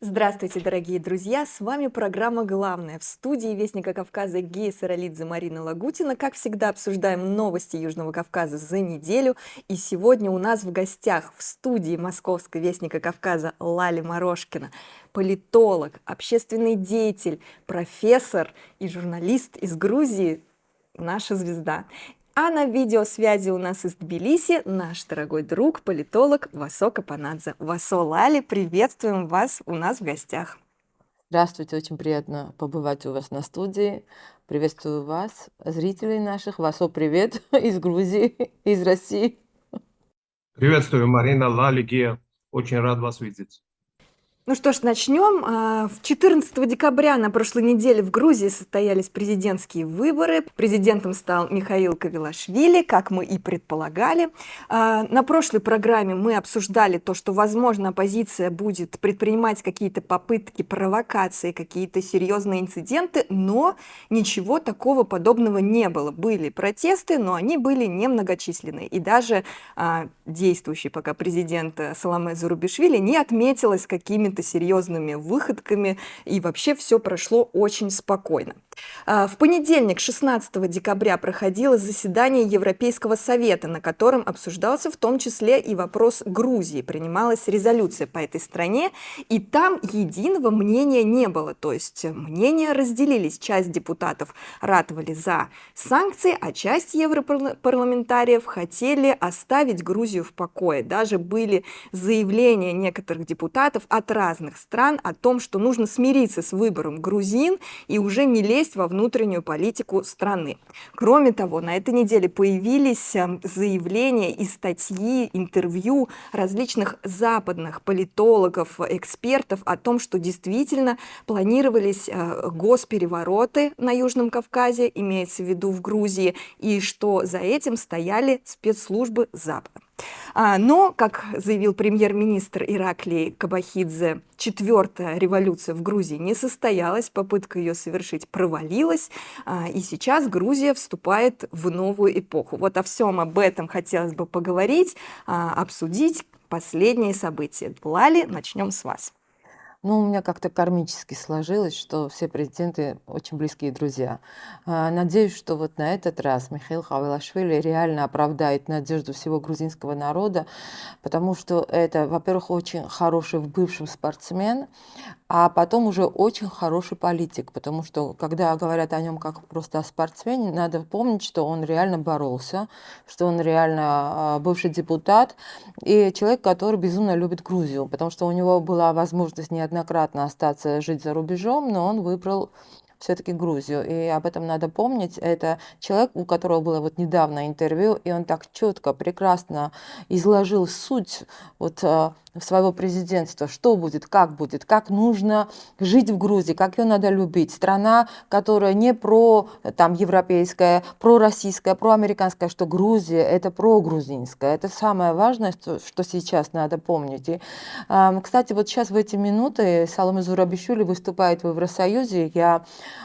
Здравствуйте, дорогие друзья! С вами программа «Главное». В студии Вестника Кавказа Гея Саралидзе, Марина Лагутина. Как всегда, обсуждаем новости Южного Кавказа за неделю. И сегодня у нас в гостях в студии Московской Вестника Кавказа Лали Морошкина, политолог, общественный деятель, профессор и журналист из Грузии, наша звезда. А на видеосвязи у нас из Тбилиси наш дорогой друг, политолог Васо Капанадзе. Васо, Лали, приветствуем вас у нас в гостях. Здравствуйте, очень приятно побывать у вас на студии. Приветствую вас, зрителей наших. Васо, привет из Грузии, из России. Приветствую, Марина, Лали, Гея. Очень рад вас видеть. Ну что ж, начнем. 14 декабря на прошлой неделе в Грузии состоялись президентские выборы. Президентом стал Михаил Кавилашвили, как мы и предполагали. На прошлой программе мы обсуждали то, что, возможно, оппозиция будет предпринимать какие-то попытки провокации, какие-то серьезные инциденты, но ничего такого подобного не было. Были протесты, но они были немногочисленные. И даже действующий пока президент Саломе Зурабишвили не отметилась какими-то серьезными выходками, и вообще все прошло очень спокойно. В понедельник, 16 декабря, проходило заседание Европейского совета, на котором обсуждался в том числе и вопрос Грузии. Принималась резолюция по этой стране, и там единого мнения не было, то есть мнения разделились. Часть депутатов ратовали за санкции, а часть европарламентариев хотели оставить Грузию в покое. Даже были заявления некоторых депутатов от разных стран о том, что нужно смириться с выбором грузин и уже не лезть во внутреннюю политику страны. Кроме того, на этой неделе появились заявления и статьи, интервью различных западных политологов, экспертов о том, что действительно планировались госперевороты на Южном Кавказе, имеется в виду в Грузии, и что за этим стояли спецслужбы Запада. Но, как заявил премьер-министр Ираклий Кабахидзе, четвертая революция в Грузии не состоялась, попытка ее совершить провалилась, и сейчас Грузия вступает в новую эпоху. Вот о всем об этом хотелось бы поговорить, обсудить последние события. Лали, начнем с вас. Ну, у меня как-то кармически сложилось, что все президенты очень близкие друзья. Надеюсь, что вот на этот раз Михаил Кавилашвили реально оправдает надежду всего грузинского народа, потому что это, во-первых, очень хороший в бывшем спортсмен, а потом уже очень хороший политик, потому что, когда говорят о нем как просто о спортсмене, надо помнить, что он реально боролся, что он реально бывший депутат и человек, который безумно любит Грузию, потому что у него была возможность неоднократно остаться жить за рубежом, но он выбрал все-таки Грузию. И об этом надо помнить. Это человек, у которого было вот недавно интервью, и он так четко, прекрасно изложил суть вот своего президентства, что будет, как нужно жить в Грузии, как ее надо любить. Страна, которая не про там европейская, пророссийская, проамериканская, что Грузия это прогрузинская. Это самое важное, что сейчас надо помнить. И, кстати, вот сейчас в эти минуты Саломе Зурабишвили выступает в Евросоюзе. Я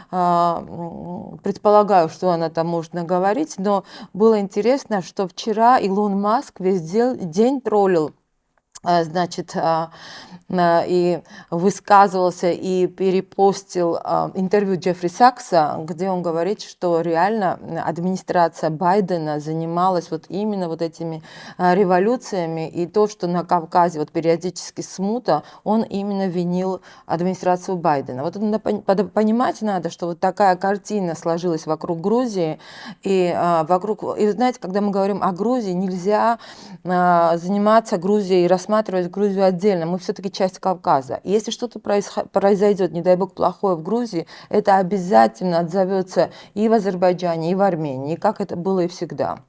предполагаю, что она там может наговорить, но было интересно, что вчера Илон Маск весь день троллил, значит, и высказывался и перепостил интервью Джеффри Сакса, где он говорит, что реально администрация Байдена занималась вот именно вот этими революциями, и то, что на Кавказе вот периодически смута, он именно винил администрацию Байдена. Вот понимать надо, что вот такая картина сложилась вокруг Грузии, и знаете, когда мы говорим о Грузии, нельзя заниматься Грузией и рассматривать Грузию отдельно. Мы все-таки часть Кавказа. И если что-то произойдет, не дай бог, плохое в Грузии, это обязательно отзовется и в Азербайджане, и в Армении, как это было и всегда.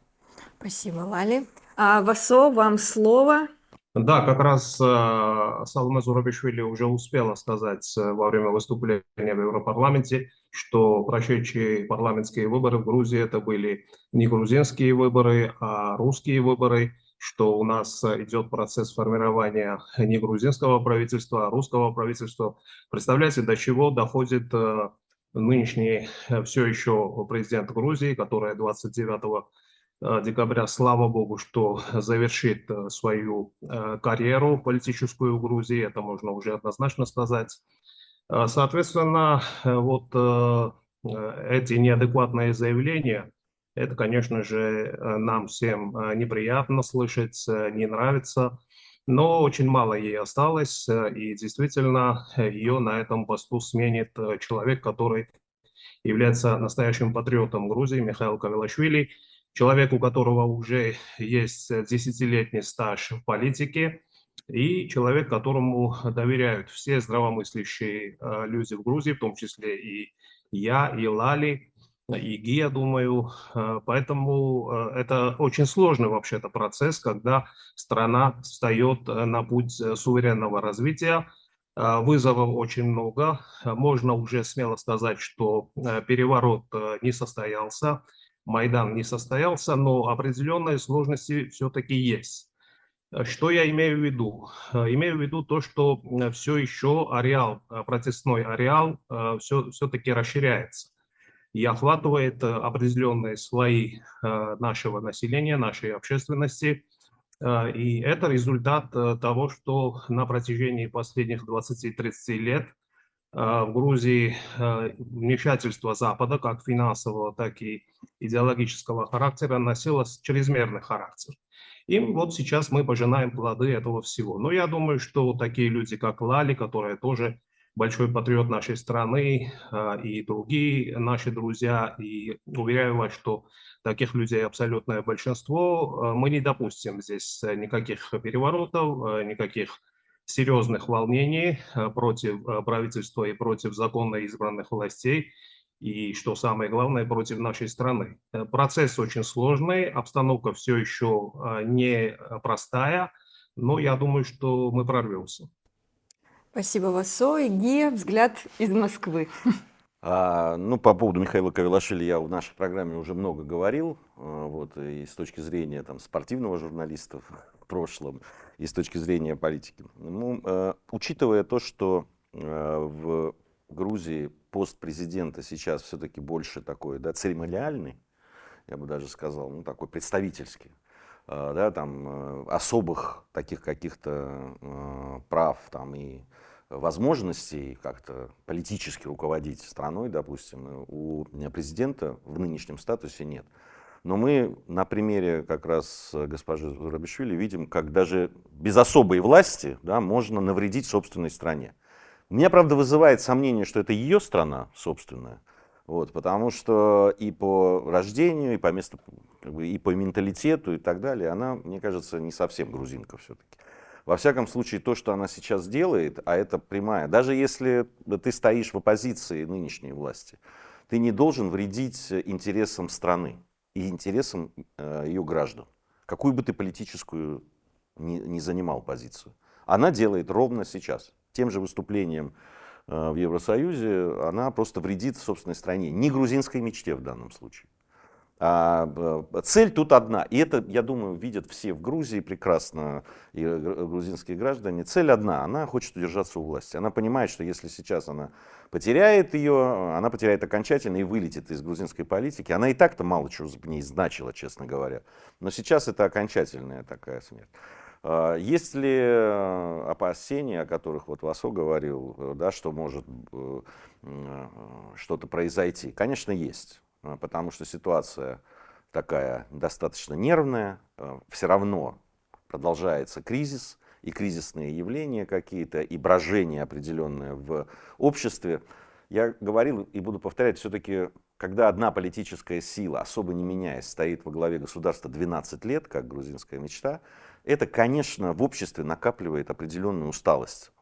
Спасибо, Лали. Васо, вам слово. Да, как раз Саломе Зурабишвили уже успела сказать во время выступления в Европарламенте, что прошедшие парламентские выборы в Грузии это были не грузинские выборы, а русские выборы, что у нас идет процесс формирования не грузинского правительства, а русского правительства. Представляете, до чего доходит нынешний все еще президент Грузии, которая 29 декабря, слава богу, что завершит свою карьеру политическую в Грузии, это можно уже однозначно сказать. Соответственно, эти неадекватные заявления, это, конечно же, нам всем неприятно слышать, не нравится, но очень мало ей осталось, и действительно ее на этом посту сменит человек, который является настоящим патриотом Грузии, Михаил Кавилашвили, человек, у которого уже есть десятилетний стаж в политике, и человек, которому доверяют все здравомыслящие люди в Грузии, в том числе и я, и Лали, и Гия, думаю. Поэтому это очень сложный вообще-то процесс, когда страна встает на путь суверенного развития. Вызовов очень много. Можно уже смело сказать, что переворот не состоялся, Майдан не состоялся, но определенные сложности все-таки есть. Что я имею в виду? Имею в виду то, что все еще ареал, протестной ареал все-таки расширяется и охватывает определенные слои нашего населения, нашей общественности. И это результат того, что на протяжении последних 20-30 лет в Грузии вмешательство Запада, как финансового, так и идеологического характера, носило чрезмерный характер. И вот сейчас мы пожинаем плоды этого всего. Но я думаю, что такие люди, как Лали, которая тоже большой патриот нашей страны, и другие наши друзья, и уверяю вас, что таких людей абсолютное большинство, мы не допустим здесь никаких переворотов, никаких серьезных волнений против правительства и против законно избранных властей, и, что самое главное, против нашей страны. Процесс очень сложный, обстановка все еще не простая, но я думаю, что мы прорвемся. Спасибо, Васо. И Гия, взгляд из Москвы. Ну, по поводу Михаила Кавилашвили я в нашей программе уже много говорил, вот, и с точки зрения там, спортивного журналиста в прошлом, и с точки зрения политики. Ну, учитывая то, что в Грузии пост президента сейчас все-таки больше такой, да, церемониальный, я бы даже сказал, ну, такой представительский, да, там особых таких каких-то прав там и возможностей как-то политически руководить страной, допустим, у президента в нынешнем статусе нет. Но мы на примере как раз госпожи Зурабишвили видим, как даже без особой власти, да, можно навредить собственной стране. Меня, правда, вызывает сомнение, что это ее страна собственная, вот, потому что и по рождению, и по месту, и по менталитету и так далее, она, мне кажется, не совсем грузинка все-таки. Во всяком случае, то, что она сейчас делает, а это прямая, даже если ты стоишь в оппозиции нынешней власти, ты не должен вредить интересам страны и интересам ее граждан, какую бы ты политическую ни занимал позицию. Она делает ровно сейчас. Тем же выступлением в Евросоюзе она просто вредит собственной стране, не грузинской мечте в данном случае. Цель тут одна, и это, я думаю, видят все в Грузии прекрасно, и грузинские граждане. Цель одна, она хочет удержаться у власти. Она понимает, что если сейчас она потеряет ее, она потеряет окончательно и вылетит из грузинской политики. Она и так-то мало чего в ней значила, честно говоря. Но сейчас это окончательная такая смерть. Есть ли опасения, о которых вот Васо говорил, да, что может что-то произойти? Конечно, есть. Потому что ситуация такая достаточно нервная, все равно продолжается кризис, и кризисные явления какие-то, и брожение определенное в обществе. Я говорил и буду повторять, все-таки, когда одна политическая сила, особо не меняясь, стоит во главе государства 12 лет, как грузинская мечта, это, конечно, в обществе накапливает определенную усталость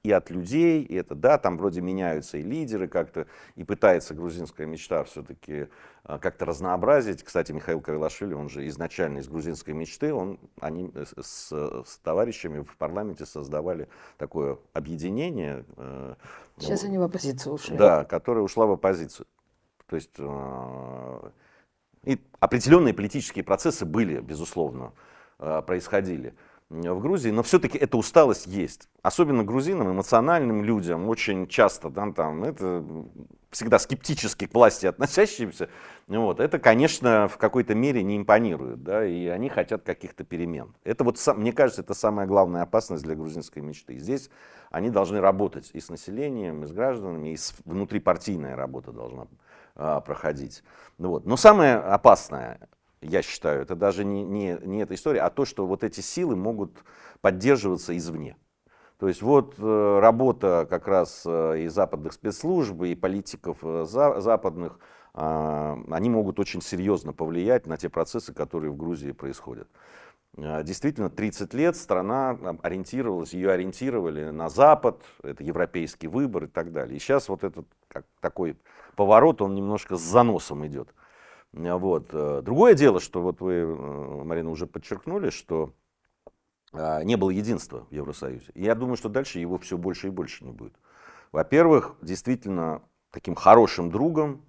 и от людей, и это, да, там вроде меняются и лидеры как-то, и пытается грузинская мечта все-таки как-то разнообразить. Кстати, Михаил Кавилашвили, он же изначально из грузинской мечты, они с товарищами в парламенте создавали такое объединение. Сейчас они в оппозицию ушли. Да, которая ушла в оппозицию. То есть и определенные политические процессы были, безусловно, происходили. в Грузии, но все-таки эта усталость есть. Особенно грузинам, эмоциональным людям, очень часто, там, это всегда скептически к власти относящимся, вот, это, конечно, в какой-то мере не импонирует, да, и они хотят каких-то перемен. Это вот, мне кажется, это самая главная опасность для грузинской мечты. И здесь они должны работать и с населением, и с гражданами, и внутрипартийная работа должна проходить. Вот. Но самое опасное, я считаю, это даже не эта история, а то, что вот эти силы могут поддерживаться извне. То есть вот работа как раз и западных спецслужб, и политиков западных, они могут очень серьезно повлиять на те процессы, которые в Грузии происходят. Действительно, 30 лет страна ориентировалась, ее ориентировали на Запад, это европейский выбор и так далее. И сейчас вот этот такой поворот, он немножко с заносом идет. Вот. Другое дело, что вот вы, Марина, уже подчеркнули, что не было единства в Евросоюзе. И я думаю, что дальше его все больше и больше не будет. Во-первых, действительно, таким хорошим другом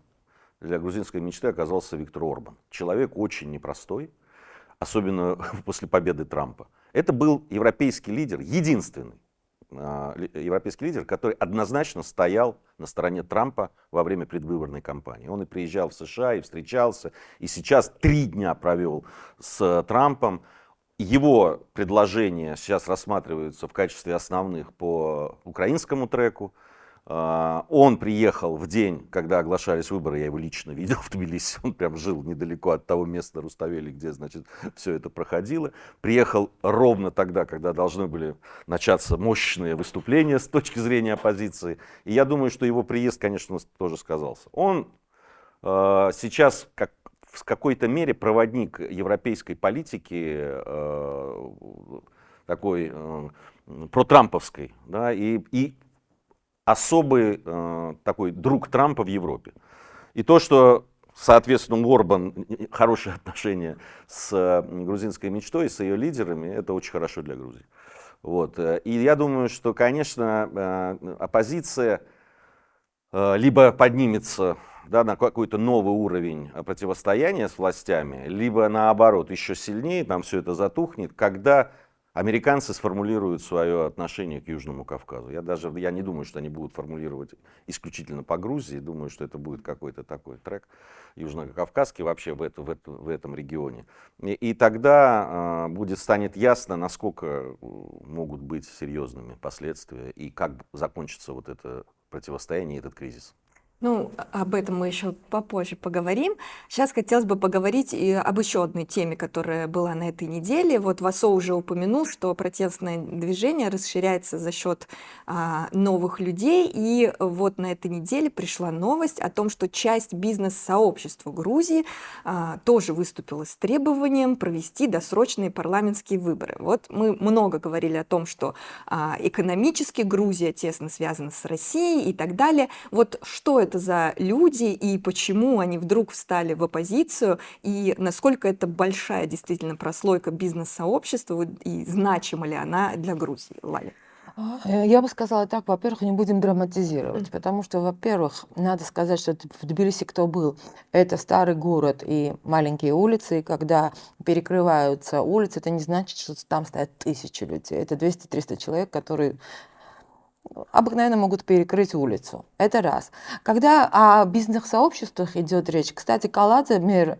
для грузинской мечты оказался Виктор Орбан. Человек очень непростой, особенно после победы Трампа. Это был европейский лидер, единственный европейский лидер, который однозначно стоял на стороне Трампа во время предвыборной кампании. Он и приезжал в США, и встречался, и сейчас 3 дня провел с Трампом. Его предложения сейчас рассматриваются в качестве основных по украинскому треку. Он приехал в день, когда оглашались выборы, я его лично видел в Тбилиси, он прям жил недалеко от того места Руставели, где, значит, все это проходило. Приехал ровно тогда, когда должны были начаться мощные выступления с точки зрения оппозиции. И я думаю, что его приезд, конечно, тоже сказался. Он сейчас в какой-то мере проводник европейской политики, такой протрамповской, да, и особый такой друг Трампа в Европе. И то, что, соответственно, у Орбан хорошие отношения с грузинской мечтой, с ее лидерами, это очень хорошо для Грузии. Вот. И я думаю, что, конечно, оппозиция либо поднимется, да, на какой-то новый уровень противостояния с властями, либо наоборот еще сильнее, там все это затухнет, когда американцы сформулируют свое отношение к Южному Кавказу. Я не думаю, что они будут формулировать исключительно по Грузии. Думаю, что это будет какой-то такой трек южнокавказский вообще в этом регионе. И тогда станет ясно, насколько могут быть серьезными последствия и как закончится вот это противостояние и этот кризис. Ну, об этом мы еще попозже поговорим. Сейчас хотелось бы поговорить и об еще одной теме, которая была на этой неделе. Вот Васо уже упомянул, что протестное движение расширяется за счет новых людей. И вот на этой неделе пришла новость о том, что часть бизнес-сообщества Грузии тоже выступила с требованием провести досрочные парламентские выборы. Вот мы много говорили о том, что экономически Грузия тесно связана с Россией и так далее. Вот что это за люди и почему они вдруг встали в оппозицию, и насколько это большая действительно прослойка бизнес-сообщества, и значима ли она для Грузии, Лаля? Я бы сказала так, во-первых, не будем драматизировать, потому что, во-первых, надо сказать, что в Тбилиси кто был, это старый город и маленькие улицы, и когда перекрываются улицы, это не значит, что там стоят 1000 людей, это 200-300 человек, которые обыкновенно могут перекрыть улицу. Это раз. Когда о бизнес-сообществах идет речь, кстати, Каладзе, мэр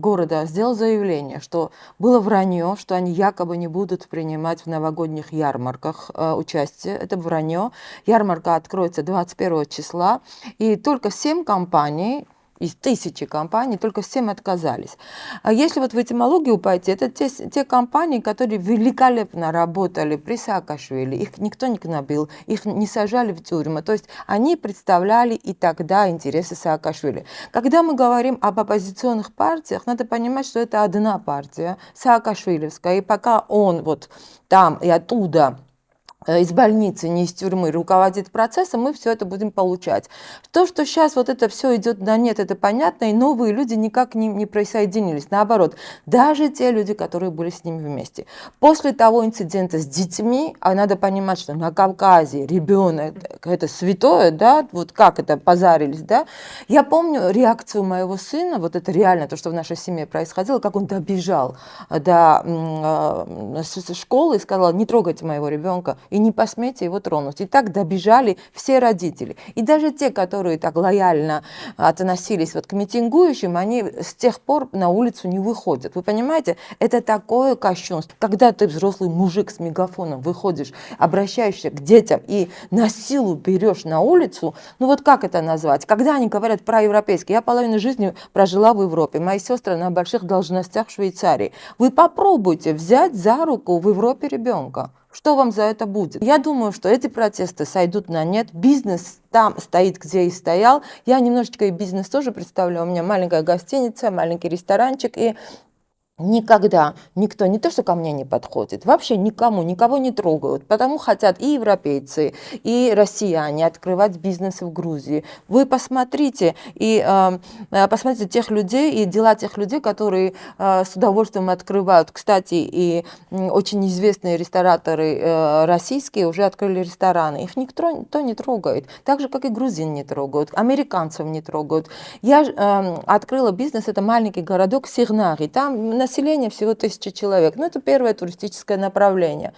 города, сделал заявление, что было вранье, что они якобы не будут принимать в новогодних ярмарках участие. Это вранье. Ярмарка откроется 21 числа, и только 7 компаний из 1000 компаний, только 7 отказались. А если вот в этимологию пойти, это те компании, которые великолепно работали при Саакашвили, их никто не гнобил, их не сажали в тюрьму, то есть они представляли и тогда интересы Саакашвили. Когда мы говорим об оппозиционных партиях, надо понимать, что это одна партия, Саакашвилевская, и пока он вот там и оттуда из больницы, не из тюрьмы руководит процессом, мы все это будем получать. То, что сейчас вот это все идет на нет, это понятно, и новые люди никак к ним не присоединились. Наоборот, даже те люди, которые были с ними вместе. После того инцидента с детьми, а надо понимать, что на Кавказе ребенок это святое, да, вот как это позарились, да. Я помню реакцию моего сына, вот это реально то, что в нашей семье происходило, как он добежал до школы и сказал: не трогайте моего ребенка и не посмейте его тронуть. И так добежали все родители. И даже те, которые так лояльно относились вот к митингующим, они с тех пор на улицу не выходят. Вы понимаете, это такое кощунство. Когда ты взрослый мужик с мегафоном выходишь, обращаешься к детям и на силу берешь на улицу, ну вот как это назвать? Когда они говорят про европейский, я половину жизни прожила в Европе, мои сестры на больших должностях в Швейцарии. Вы попробуйте взять за руку в Европе ребенка. Что вам за это будет? Я думаю, что эти протесты сойдут на нет. Бизнес там стоит, где и стоял. Я немножечко и бизнес тоже представляю. У меня маленькая гостиница, маленький ресторанчик. И никогда никто не то, что ко мне не подходит, вообще никого не трогают, потому хотят и европейцы, и россияне открывать бизнесы в Грузии. Вы посмотрите, посмотрите тех людей и дела тех людей, которые с удовольствием открывают. Кстати, и очень известные рестораторы российские уже открыли рестораны. Их никто не трогает, так же, как и грузин не трогают, американцев не трогают. Я открыла бизнес, это маленький городок Сигнари, там население всего 1000 человек. Ну, это первое туристическое направление.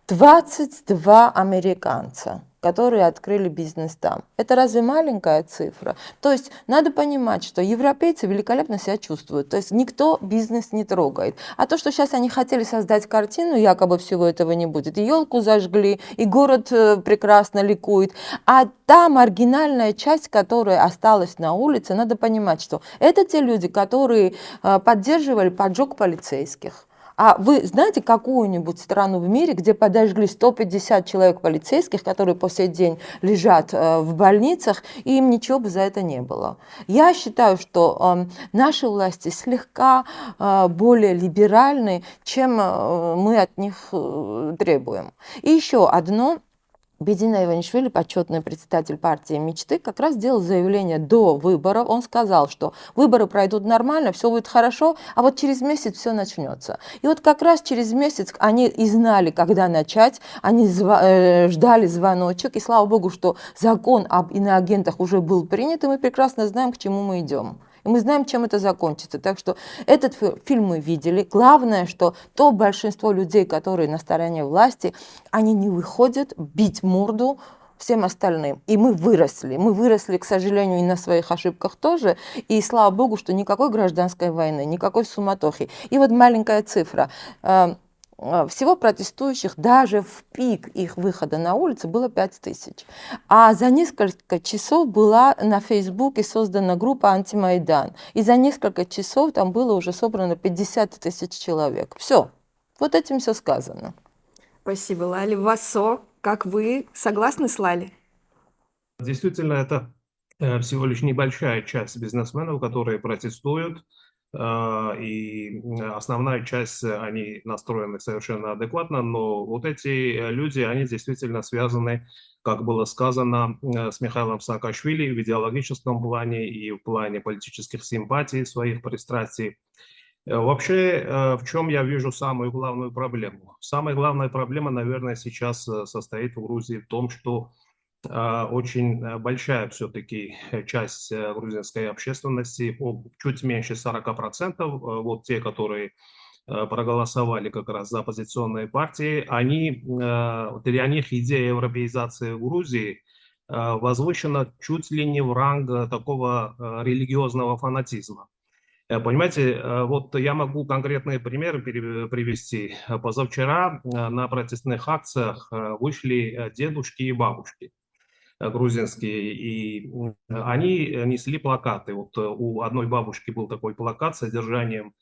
22 американца, которые открыли бизнес там. Это разве маленькая цифра? То есть надо понимать, что европейцы великолепно себя чувствуют. То есть никто бизнес не трогает. А то, что сейчас они хотели создать картину, якобы всего этого не будет. И елку зажгли, и город прекрасно ликует. А та маргинальная часть, которая осталась на улице, надо понимать, что это те люди, которые поддерживали поджог полицейских. А вы знаете какую-нибудь страну в мире, где подожгли 150 человек полицейских, которые по сей день лежат в больницах, и им ничего бы за это не было? Я считаю, что наши власти слегка более либеральны, чем мы от них требуем. И еще одно. Бедина Иванишвили, почетный председатель партии «Мечты», как раз сделал заявление до выборов. Он сказал, что выборы пройдут нормально, все будет хорошо, а вот через месяц все начнется. И вот как раз через месяц они и знали, когда начать, они ждали звоночек, и слава богу, что закон об иноагентах уже был принят, и мы прекрасно знаем, к чему мы идем. И мы знаем, чем это закончится. Так что этот фильм мы видели. Главное, что то большинство людей, которые на стороне власти, они не выходят бить морду всем остальным. И мы выросли. Мы выросли, к сожалению, и на своих ошибках тоже. И слава богу, что никакой гражданской войны, никакой суматохи. И вот маленькая цифра. Всего протестующих даже в пик их выхода на улицу было 5000. А за несколько часов была на Фейсбуке создана группа «Антимайдан». И за несколько часов там было уже собрано 50 000 человек. Все. Вот этим все сказано. Спасибо, Лали. Васо, как вы? Согласны с Лали? Действительно, это всего лишь небольшая часть бизнесменов, которые протестуют. И основная часть, они настроены совершенно адекватно, но вот эти люди, они действительно связаны, как было сказано, с Михаилом Саакашвили в идеологическом плане и в плане политических симпатий, своих пристрастий. Вообще, в чем я вижу самую главную проблему? Самая главная проблема, наверное, сейчас состоит в Грузии в том, что очень большая все-таки часть грузинской общественности, чуть меньше 40%, вот те, которые проголосовали как раз за оппозиционные партии, для них идея европеизации Грузии возвышена чуть ли не в ранг такого религиозного фанатизма. Понимаете, вот я могу конкретные примеры привести. Позавчера на протестных акциях вышли дедушки и бабушки грузинские, и они несли плакаты. Вот у одной бабушки был такой плакат с содержанием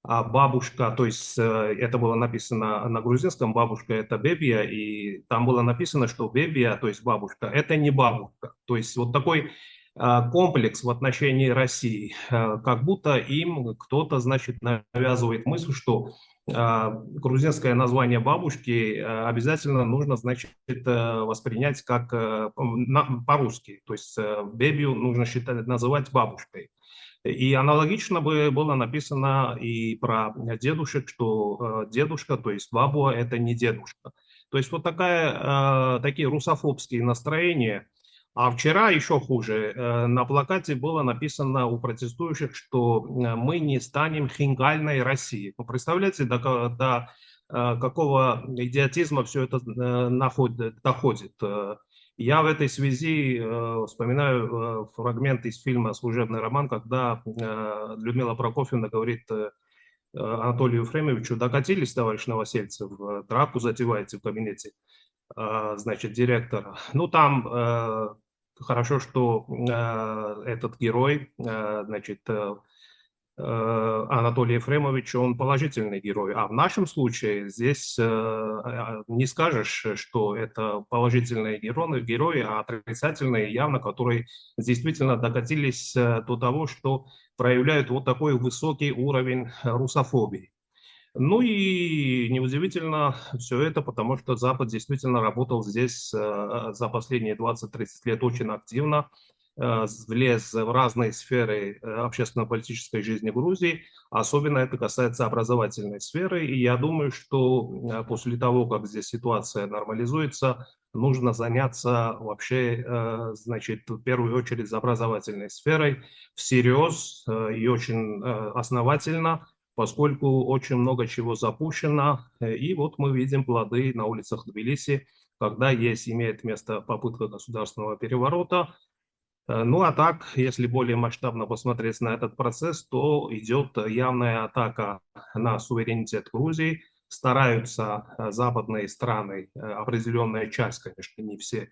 бабушка, то есть это было написано на грузинском, бабушка это бебия, и там было написано, что бебия, то есть бабушка, это не бабушка. То есть вот такой комплекс в отношении России, как будто им кто-то, значит, навязывает мысль, что грузинское название бабушки обязательно нужно, значит, воспринять как по-русски, то есть бебию нужно называть бабушкой. И аналогично бы было написано и про дедушек, что дедушка, то есть бабуа, это не дедушка. То есть вот такие русофобские настроения. А вчера еще хуже. На плакате было написано у протестующих, что мы не станем хинкальной Россией. Вы представляете, до какого идиотизма все это доходит? Я в этой связи вспоминаю фрагмент из фильма «Служебный роман», когда Людмила Прокофьевна говорит Анатолию Ефремовичу: докатились, товарищ Новосельцев, драку затеваете в кабинете, значит, директора. Ну, там хорошо, что этот герой, значит, Анатолий Ефремович, он положительный герой. А в нашем случае здесь не скажешь, что это положительные герои, а отрицательные явно, которые действительно докатились до того, что проявляют вот такой высокий уровень русофобии. Ну и неудивительно все это, потому что Запад действительно работал здесь за последние 20-30 лет очень активно, влез в разные сферы общественно-политической жизни Грузии, особенно это касается образовательной сферы, и я думаю, что после того, как здесь ситуация нормализуется, нужно заняться вообще, значит, в первую очередь образовательной сферой всерьез и очень основательно, поскольку очень много чего запущено, и вот мы видим плоды на улицах Тбилиси, когда имеет место попытка государственного переворота. Ну а так, если более масштабно посмотреть на этот процесс, то идет явная атака на суверенитет Грузии. Стараются западные страны, определенная часть, конечно, не все,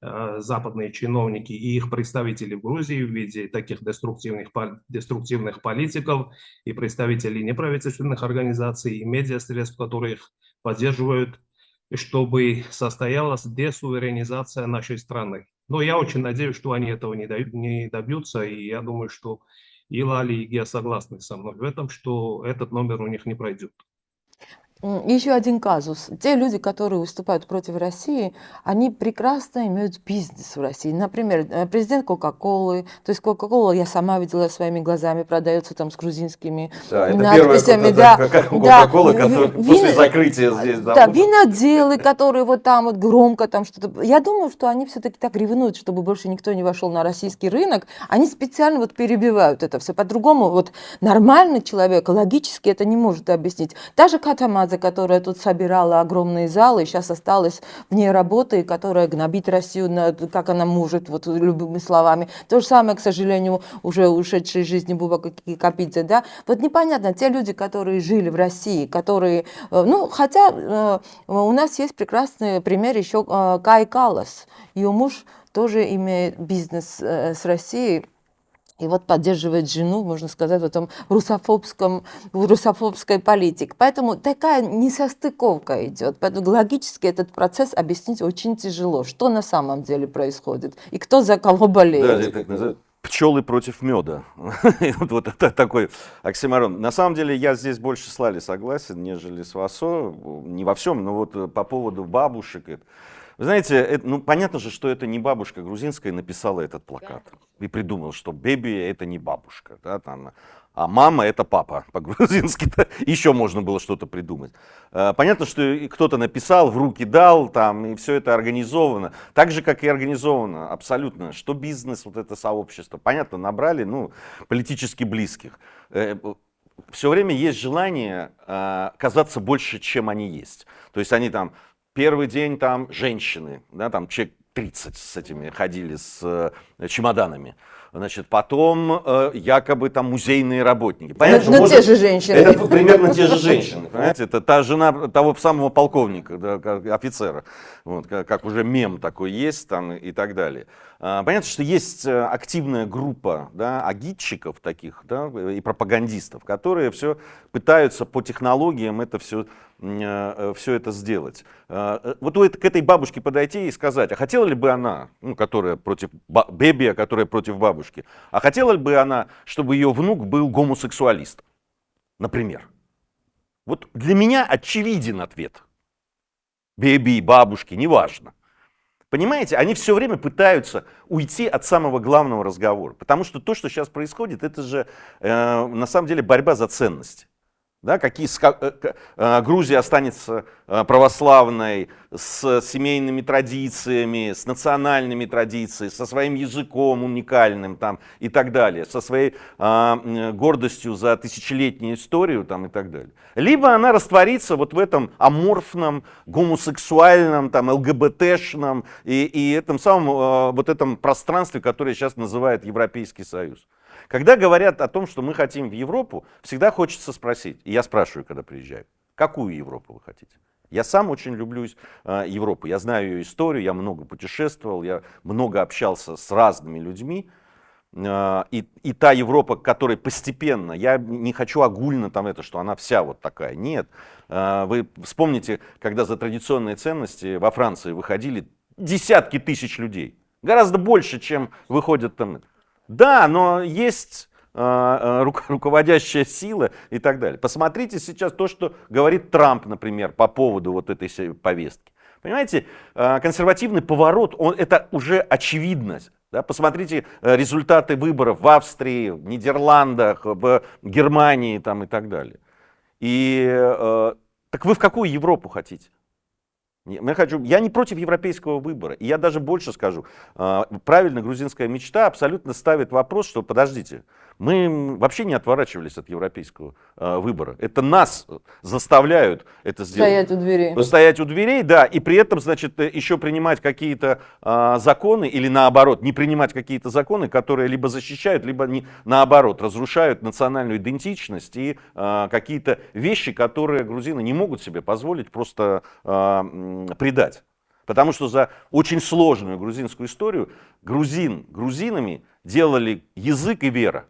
западные чиновники и их представители в Грузии в виде таких деструктивных политиков и представителей неправительственных организаций и медиасредств, которые их поддерживают, чтобы состоялась десуверенизация нашей страны. Но я очень надеюсь, что они этого не добьются, и я думаю, что и Лали, и Геа согласны со мной в этом, что этот номер у них не пройдет. Еще один казус. Те люди, которые выступают против России, они прекрасно имеют бизнес в России. Например, президент Кока-Колы. То есть Кока-Кола, я сама видела своими глазами, продается там с грузинскими надписями. Кока-Кола, которая после закрытия здесь. Да, виноделы, которые вот там вот громко там что-то. Я думаю, что они все-таки так ревнуют, чтобы больше никто не вошел на российский рынок. Они специально вот перебивают это все. По-другому вот нормальный человек логически это не может объяснить. Даже Катамадзе, которая тут собирала огромные залы, сейчас осталась вне работы, которая гнобит Россию, как она может, вот любыми словами. То же самое, к сожалению, уже ушедшие из жизни Бубак Капидзе, да. Вот непонятно, те люди, которые жили в России, которые, ну, хотя у нас есть прекрасный пример еще Кай Каллас. Ее муж тоже имеет бизнес с Россией. И вот поддерживает жену, можно сказать, в этом русофобской политике. Поэтому такая несостыковка идет. Поэтому логически этот процесс объяснить очень тяжело, что на самом деле происходит и кто за кого болеет. Да, это так называют. Пчелы против меда. Вот это такой оксиморон. На самом деле я здесь больше с Лали согласен, нежели с Васо. Не во всем, но вот по поводу бабушек. Вы знаете, ну понятно же, что это не бабушка грузинская написала этот плакат. И придумал, что беби это не бабушка, да, там, а мама это папа по-грузински. Еще можно было что-то придумать. Понятно, что кто-то написал, в руки дал, там, и все это организовано. Так же, как и организовано абсолютно, что бизнес, вот это сообщество. Понятно, набрали, ну, политически близких. Все время есть желание казаться больше, чем они есть. То есть они там первый день там женщины, да, там человек 30 с этими ходили с чемоданами. Значит, потом якобы там музейные работники. Понятно, те же женщины. Это примерно те же женщины. Понимаете? Это та жена того самого полковника, да, офицера. Вот, как уже мем такой есть там, и так далее. Понятно, что есть активная группа, да, агитчиков таких, да, и пропагандистов, которые все пытаются по технологиям это все все это сделать. Вот к этой бабушке подойти и сказать, а хотела ли бы она, ну, которая против Бебия, которая против бабушки, а хотела ли бы она, чтобы ее внук был гомосексуалистом, например? Вот для меня очевиден ответ. Беби, бабушки, неважно. Понимаете, они все время пытаются уйти от самого главного разговора. Потому что то, что сейчас происходит, это же на самом деле борьба за ценности. Да, Грузия останется православной, с семейными традициями, с национальными традициями, со своим языком уникальным там, и так далее, со своей гордостью за тысячелетнюю историю там, и так далее. Либо она растворится вот в этом аморфном, гомосексуальном, там, ЛГБТшном и этом самом вот этом пространстве, которое сейчас называют Европейский Союз. Когда говорят о том, что мы хотим в Европу, всегда хочется спросить, и я спрашиваю, когда приезжаю, какую Европу вы хотите? Я сам очень люблю Европу, я знаю ее историю, я много путешествовал, я много общался с разными людьми. И та Европа, которая постепенно, я не хочу огульно там это, что она вся вот такая, нет. Вы вспомните, когда за традиционные ценности во Франции выходили десятки тысяч людей, гораздо больше, чем выходят там. Да, но есть руководящая сила и так далее. Посмотрите сейчас то, что говорит Трамп, например, по поводу вот этой всей повестки. Понимаете, консервативный поворот, это уже очевидность. Да? Посмотрите результаты выборов в Австрии, в Нидерландах, в Германии там, и так далее. Так вы в какую Европу хотите? Я не против европейского выбора. И я даже больше скажу. Правильно, грузинская мечта абсолютно ставит вопрос, что подождите, мы вообще не отворачивались от европейского выбора. Это нас заставляют это сделать. Стоять у дверей. Стоять у дверей, да, и при этом, значит, еще принимать какие-то законы или наоборот, не принимать какие-то законы, которые либо защищают, либо наоборот, разрушают национальную идентичность и какие-то вещи, которые грузины не могут себе позволить просто предать. Потому что за очень сложную грузинскую историю грузинами делали язык и вера.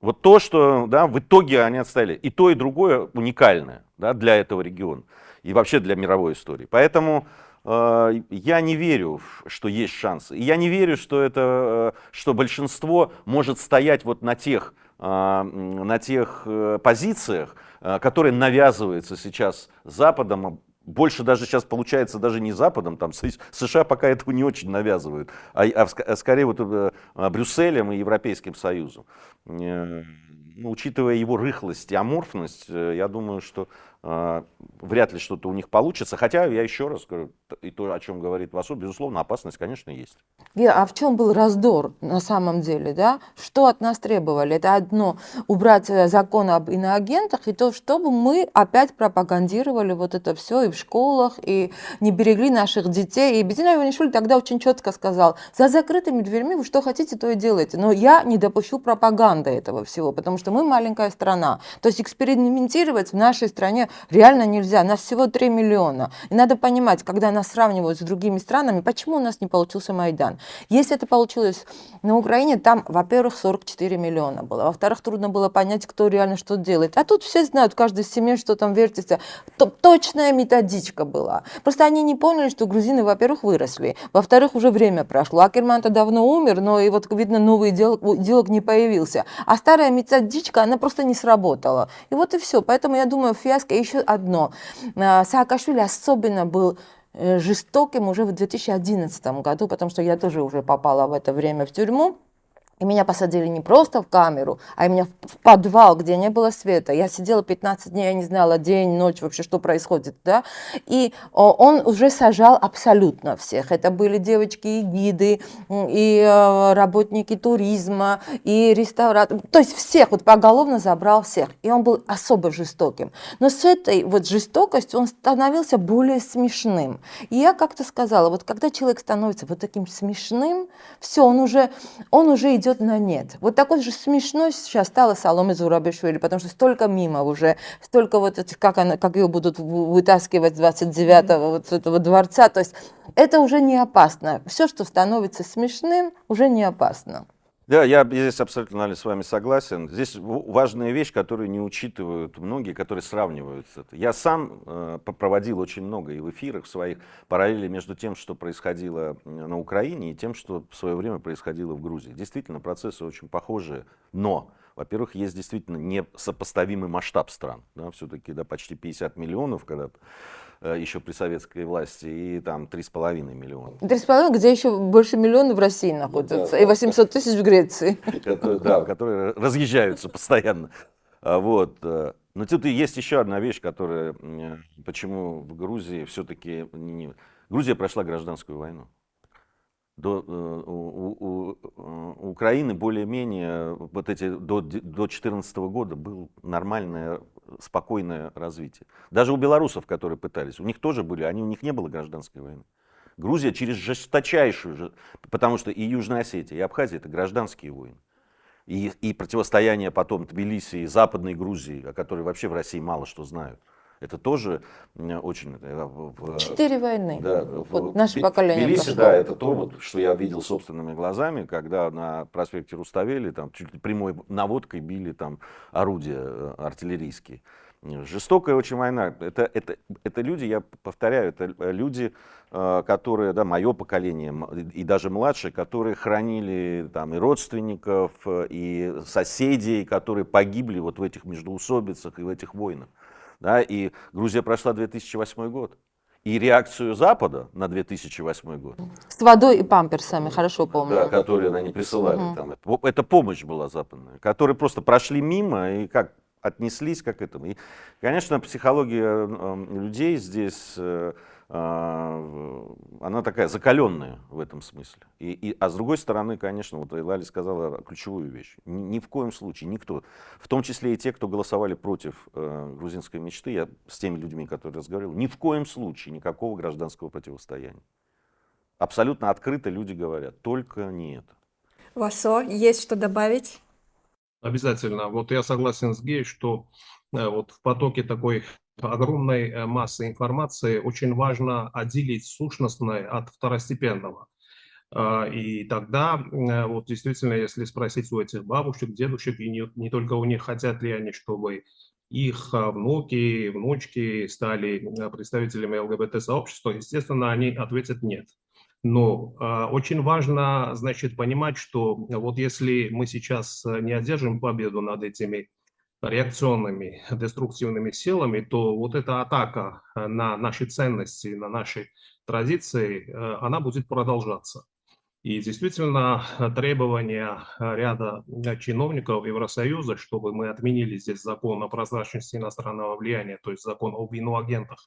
Вот то, что да, в итоге они отстояли. И то, и другое уникальное, да, для этого региона. И вообще для мировой истории. Поэтому я не верю, что есть шансы. И я не верю, что большинство может стоять вот на тех позициях, которые навязываются сейчас Западом. Больше даже сейчас получается даже не Западом, там США пока этого не очень навязывают, а скорее вот Брюсселем и Европейским Союзом. Учитывая его рыхлость и аморфность, я думаю, что вряд ли что-то у них получится. Хотя, я еще раз говорю, и то, о чем говорит Васу, безусловно, опасность, конечно, есть. А в чем был раздор на самом деле, да? Что от нас требовали? Это одно, убрать закон об иноагентах, и то, чтобы мы опять пропагандировали вот это все и в школах, и не берегли наших детей. И Бетина Иванишвили тогда очень четко сказал, за закрытыми дверьми вы что хотите, то и делаете. Но я не допущу пропаганды этого всего, потому что мы маленькая страна. То есть экспериментировать в нашей стране реально нельзя. Нас всего 3 миллиона. И надо понимать, когда нас сравнивают с другими странами, почему у нас не получился Майдан. Если это получилось на Украине, там, во-первых, 44 миллиона было. Во-вторых, трудно было понять, кто реально что делает. А тут все знают, каждый семье, что там вертится. Точная методичка была. Просто они не поняли, что грузины, во-первых, выросли. Во-вторых, уже время прошло. Акерман-то давно умер, но и вот, видно, новый идеолог не появился. А старая методичка, она просто не сработала. И вот и все. Поэтому я думаю, фиаско еще одно. Саакашвили особенно был жестоким уже в 2011 году, потому что я тоже уже попала в это время в тюрьму. И меня посадили не просто в камеру, а меня в подвал, где не было света. Я сидела 15 дней, я не знала день, ночь, вообще, что происходит. Да? И он уже сажал абсолютно всех. Это были девочки и гиды, и работники туризма, и реставраторы. То есть всех, вот поголовно забрал всех. И он был особо жестоким. Но с этой вот жестокостью он становился более смешным. И я как-то сказала, вот когда человек становится вот таким смешным, все, он уже идет на нет. Вот такой же смешной сейчас стала Саломе Зурабишвили, потому что столько мимо уже, столько вот этих, как ее будут вытаскивать с 29-го вот с этого дворца. То есть это уже не опасно. Все, что становится смешным, уже не опасно. Да, я здесь абсолютно, Наля, с вами согласен. Здесь важная вещь, которую не учитывают многие, которые сравнивают это. Я сам проводил очень много и в эфирах своих параллели между тем, что происходило на Украине, и тем, что в свое время происходило в Грузии. Действительно, процессы очень похожие, но, во-первых, есть действительно несопоставимый масштаб стран. Да, все-таки да, почти 50 миллионов, когда еще при советской власти, и там 3,5 миллиона. 3,5, где еще больше миллиона в России находятся, и 800 тысяч в Греции. Которые разъезжаются постоянно. Вот. Но тут и есть еще одна вещь, которая, почему в Грузии все-таки... Грузия прошла гражданскую войну. У Украины более-менее вот эти до 2014 года было нормальное, спокойное развитие. Даже у белорусов, которые пытались, у них тоже были, у них не было гражданской войны. Грузия через жесточайшую, потому что и Южная Осетия, и Абхазия — это гражданские войны. И противостояние потом Тбилиси и Западной Грузии, о которой вообще в России мало что знают. Это тоже очень... 4 войны. Да, вот наше поколение Тбилиси, прошло. да, это то, вот, что я видел собственными глазами, когда на проспекте Руставели там чуть ли прямой наводкой били там орудия артиллерийские. Жестокая очень война. Это люди, я повторяю, это люди, которые, да, мое поколение и даже младшие, которые хранили там и родственников, и соседей, которые погибли вот в этих междоусобицах и в этих войнах. Да, и Грузия прошла 2008 год. И реакцию Запада на 2008 год. С водой и памперсами, хорошо помню. Да, которые они присылали. Там, это помощь была западная, которые просто прошли мимо и как отнеслись к этому. И, конечно, психология людей здесь, она такая закаленная в этом смысле. А с другой стороны, конечно, вот Лали сказала ключевую вещь. Ни в коем случае никто, в том числе и те, кто голосовали против грузинской мечты, я с теми людьми, которые разговаривал, ни в коем случае никакого гражданского противостояния. Абсолютно открыто люди говорят, только не это. Васо, есть что добавить? Обязательно. Вот я согласен с Геей, что вот в потоке такой огромной массы информации очень важно отделить сущностное от второстепенного. И тогда, вот действительно, если спросить у этих бабушек, дедушек, и не только у них, хотят ли они, чтобы их внуки, внучки стали представителями ЛГБТ-сообщества, естественно, они ответят нет. Но очень важно, значит, понимать, что вот если мы сейчас не одержим победу над этими реакционными деструктивными силами, то вот эта атака на наши ценности, на наши традиции, она будет продолжаться. И действительно, требования ряда чиновников Евросоюза, чтобы мы отменили здесь закон о прозрачности иностранного влияния, то есть закон об иноагентах,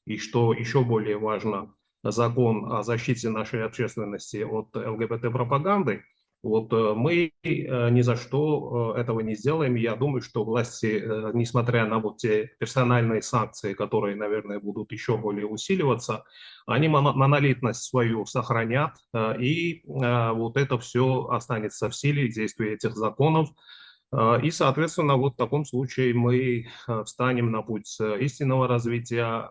и что еще более важно, закон о защите нашей общественности от ЛГБТ-пропаганды, вот мы ни за что этого не сделаем. Я думаю, что власти, несмотря на вот те персональные санкции, которые, наверное, будут еще более усиливаться, они монолитность свою сохранят, и вот это все останется в силе действия этих законов. И, соответственно, вот в таком случае мы встанем на путь истинного развития,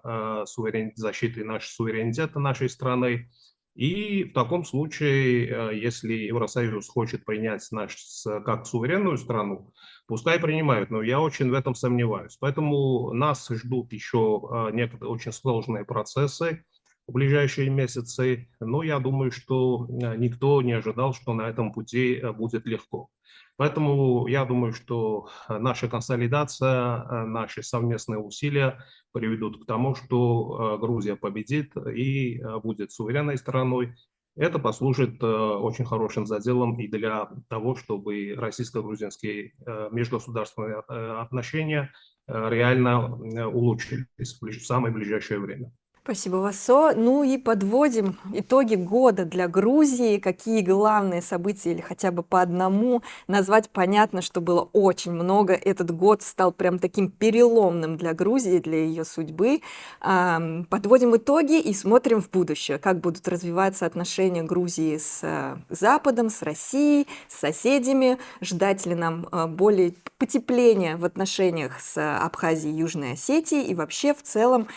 защиты нашего суверенитета нашей страны. И в таком случае, если Евросоюз хочет принять нас как суверенную страну, пускай принимают, но я очень в этом сомневаюсь. Поэтому нас ждут еще некоторые очень сложные процессы в ближайшие месяцы, но я думаю, что никто не ожидал, что на этом пути будет легко. Поэтому я думаю, что наша консолидация, наши совместные усилия приведут к тому, что Грузия победит и будет суверенной страной. Это послужит очень хорошим заделом и для того, чтобы российско-грузинские межгосударственные отношения реально улучшились в самое ближайшее время. Спасибо, Васо. Ну и подводим итоги года для Грузии. Какие главные события или хотя бы по одному назвать? Понятно, что было очень много. Этот год стал прям таким переломным для Грузии, для ее судьбы. Подводим итоги и смотрим в будущее, как будут развиваться отношения Грузии с Западом, с Россией, с соседями. Ждать ли нам более потепления в отношениях с Абхазией и Южной Осетией и вообще в целом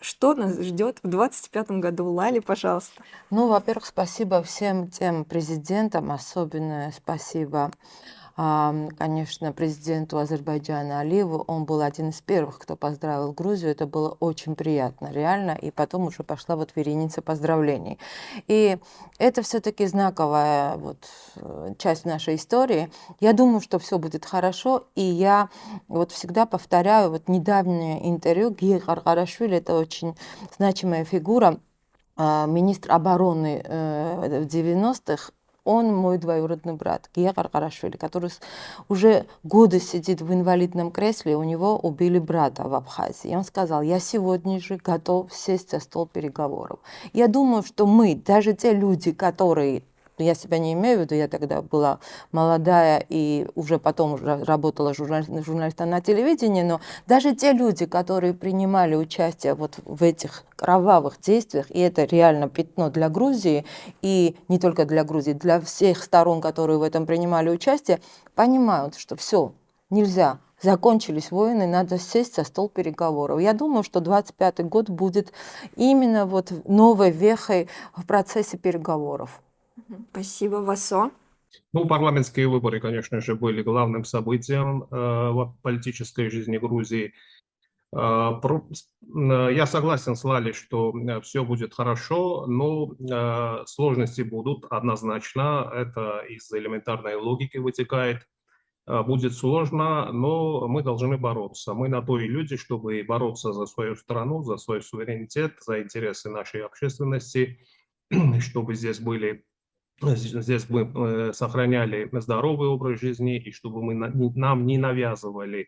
Что нас ждет в 2025 году? Лали, пожалуйста. Ну, во-первых, спасибо всем тем президентам, особенно спасибо, конечно, президенту Азербайджана Алиеву. Он был один из первых, кто поздравил Грузию. Это было очень приятно, реально. И потом уже пошла вот вереница поздравлений. И это все-таки знаковая вот часть нашей истории. Я думаю, что все будет хорошо. И я вот всегда повторяю, вот недавнее интервью Гия Гаргарашвили, это очень значимая фигура, министр обороны в 90-х, он мой двоюродный брат, Гия Гаргарашвили, который уже годы сидит в инвалидном кресле, у него убили брата в Абхазии. И он сказал, я сегодня же готов сесть за стол переговоров. Я думаю, что мы, даже те люди, которые, я себя не имею в виду, я тогда была молодая и уже потом уже работала журналистом на телевидении, но даже те люди, которые принимали участие вот в этих кровавых действиях, и это реально пятно для Грузии, и не только для Грузии, для всех сторон, которые в этом принимали участие, понимают, что все, нельзя. Закончились войны, надо сесть за стол переговоров. Я думаю, что 25-й год будет именно вот новой вехой в процессе переговоров. Спасибо, Васо. Ну, парламентские выборы, конечно же, были главным событием в политической жизни Грузии. Я согласен с Лали, что все будет хорошо, но сложности будут однозначно. Это из элементарной логики вытекает. Будет сложно, но мы должны бороться. Мы на то и люди, чтобы бороться за свою страну, за свой суверенитет, за интересы нашей общественности, чтобы здесь мы сохраняли здоровый образ жизни, и чтобы нам не навязывали,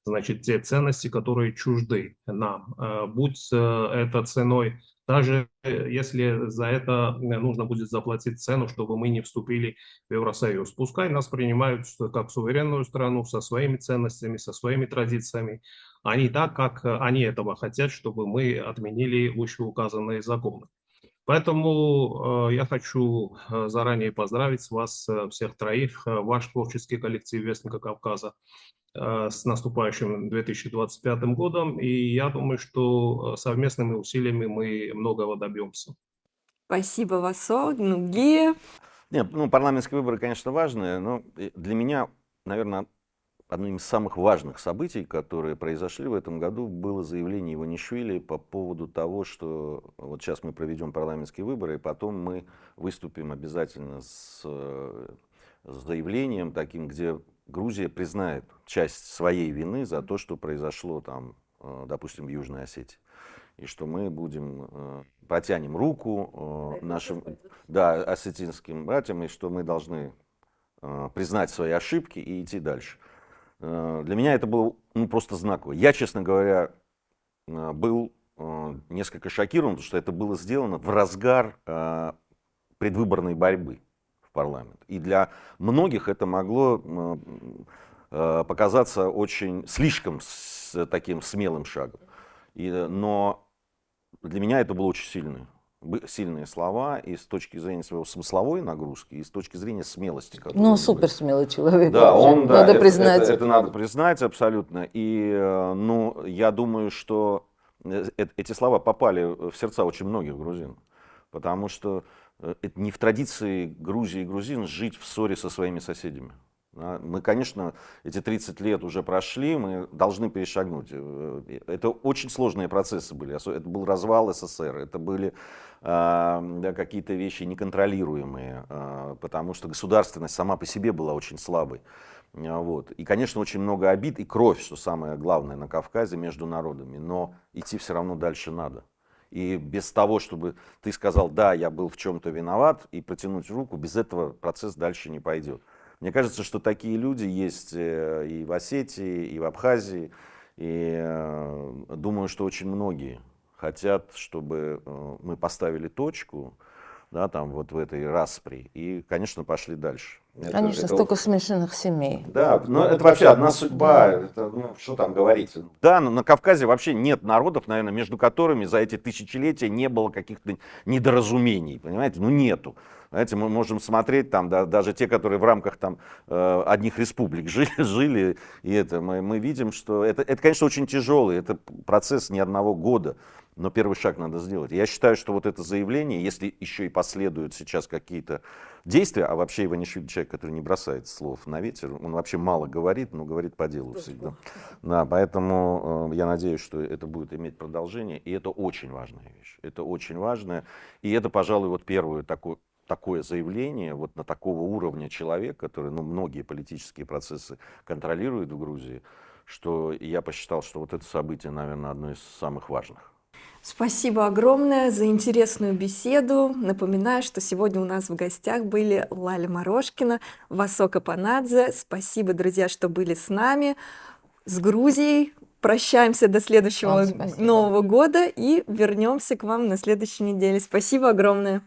значит, те ценности, которые чужды нам. Будь это ценой, даже если за это нужно будет заплатить цену, чтобы мы не вступили в Евросоюз. Пускай нас принимают как суверенную страну, со своими ценностями, со своими традициями, а не так, как они этого хотят, чтобы мы отменили вышеуказанные законы. Поэтому я хочу заранее поздравить вас всех троих, ваш творческий коллектив «Вестника Кавказа» с наступающим 2025 годом. И я думаю, что совместными усилиями мы многого добьемся. Спасибо, Васо. Ну, Гия. Нет, ну, парламентские выборы, конечно, важные, но для меня, наверное, одним из самых важных событий, которые произошли в этом году, было заявление Иванишвили по поводу того, что вот сейчас мы проведем парламентские выборы, и потом мы выступим обязательно с заявлением таким, где Грузия признает часть своей вины за то, что произошло там, допустим, в Южной Осетии. И что мы протянем руку нашим осетинским братьям, и что мы должны признать свои ошибки и идти дальше. Для меня это было просто знаково. Я, честно говоря, был несколько шокирован, потому что это было сделано в разгар предвыборной борьбы в парламент. И для многих это могло показаться очень слишком таким смелым шагом. Но для меня это было очень сильные слова и с точки зрения своего смысловой нагрузки, и с точки зрения смелости. Ну, супер смелый человек. Да, надо признать. Это надо признать абсолютно. И я думаю, что эти слова попали в сердца очень многих грузин. Потому что это не в традиции Грузии и грузин жить в ссоре со своими соседями. Мы, конечно, эти 30 лет уже прошли, мы должны перешагнуть. Это очень сложные процессы были. Это был развал СССР, это были какие-то вещи неконтролируемые, потому что государственность сама по себе была очень слабой. Вот. И, конечно, очень много обид и кровь, что самое главное на Кавказе, между народами. Но идти все равно дальше надо. И без того, чтобы ты сказал, да, я был в чем-то виноват, и протянуть руку, без этого процесс дальше не пойдет. Мне кажется, что такие люди есть и в Осетии, и в Абхазии. И думаю, что очень многие хотят, чтобы мы поставили точку, да, там вот в этой распри, и, конечно, пошли дальше. Конечно, столько смешанных семей. Да, но это вообще одна судьба, это, что там говорить. Да, но на Кавказе вообще нет народов, наверное, между которыми за эти тысячелетия не было каких-то недоразумений, понимаете, нету. Знаете, мы можем смотреть там, даже те, которые в рамках там одних республик жили, и мы видим, что это, конечно, очень тяжелый, это процесс не одного года. но первый шаг надо сделать. Я считаю, что вот это заявление, если еще и последуют сейчас какие-то действия, а вообще Иванишвили человек, который не бросает слов на ветер, он вообще мало говорит, но говорит по делу всегда. Да, поэтому я надеюсь, что это будет иметь продолжение, и это очень важная вещь. Это очень важное, и это, пожалуй, вот первое такое заявление вот на такого уровня человек, который, ну, многие политические процессы контролирует в Грузии, что я посчитал, что вот это событие, наверное, одно из самых важных. Спасибо огромное за интересную беседу. Напоминаю, что сегодня у нас в гостях были Лаля Морошкина, Васока Панадзе. Спасибо, друзья, что были с нами. С Грузией прощаемся до следующего Вам спасибо. Нового года и вернемся к вам на следующей неделе. Спасибо огромное.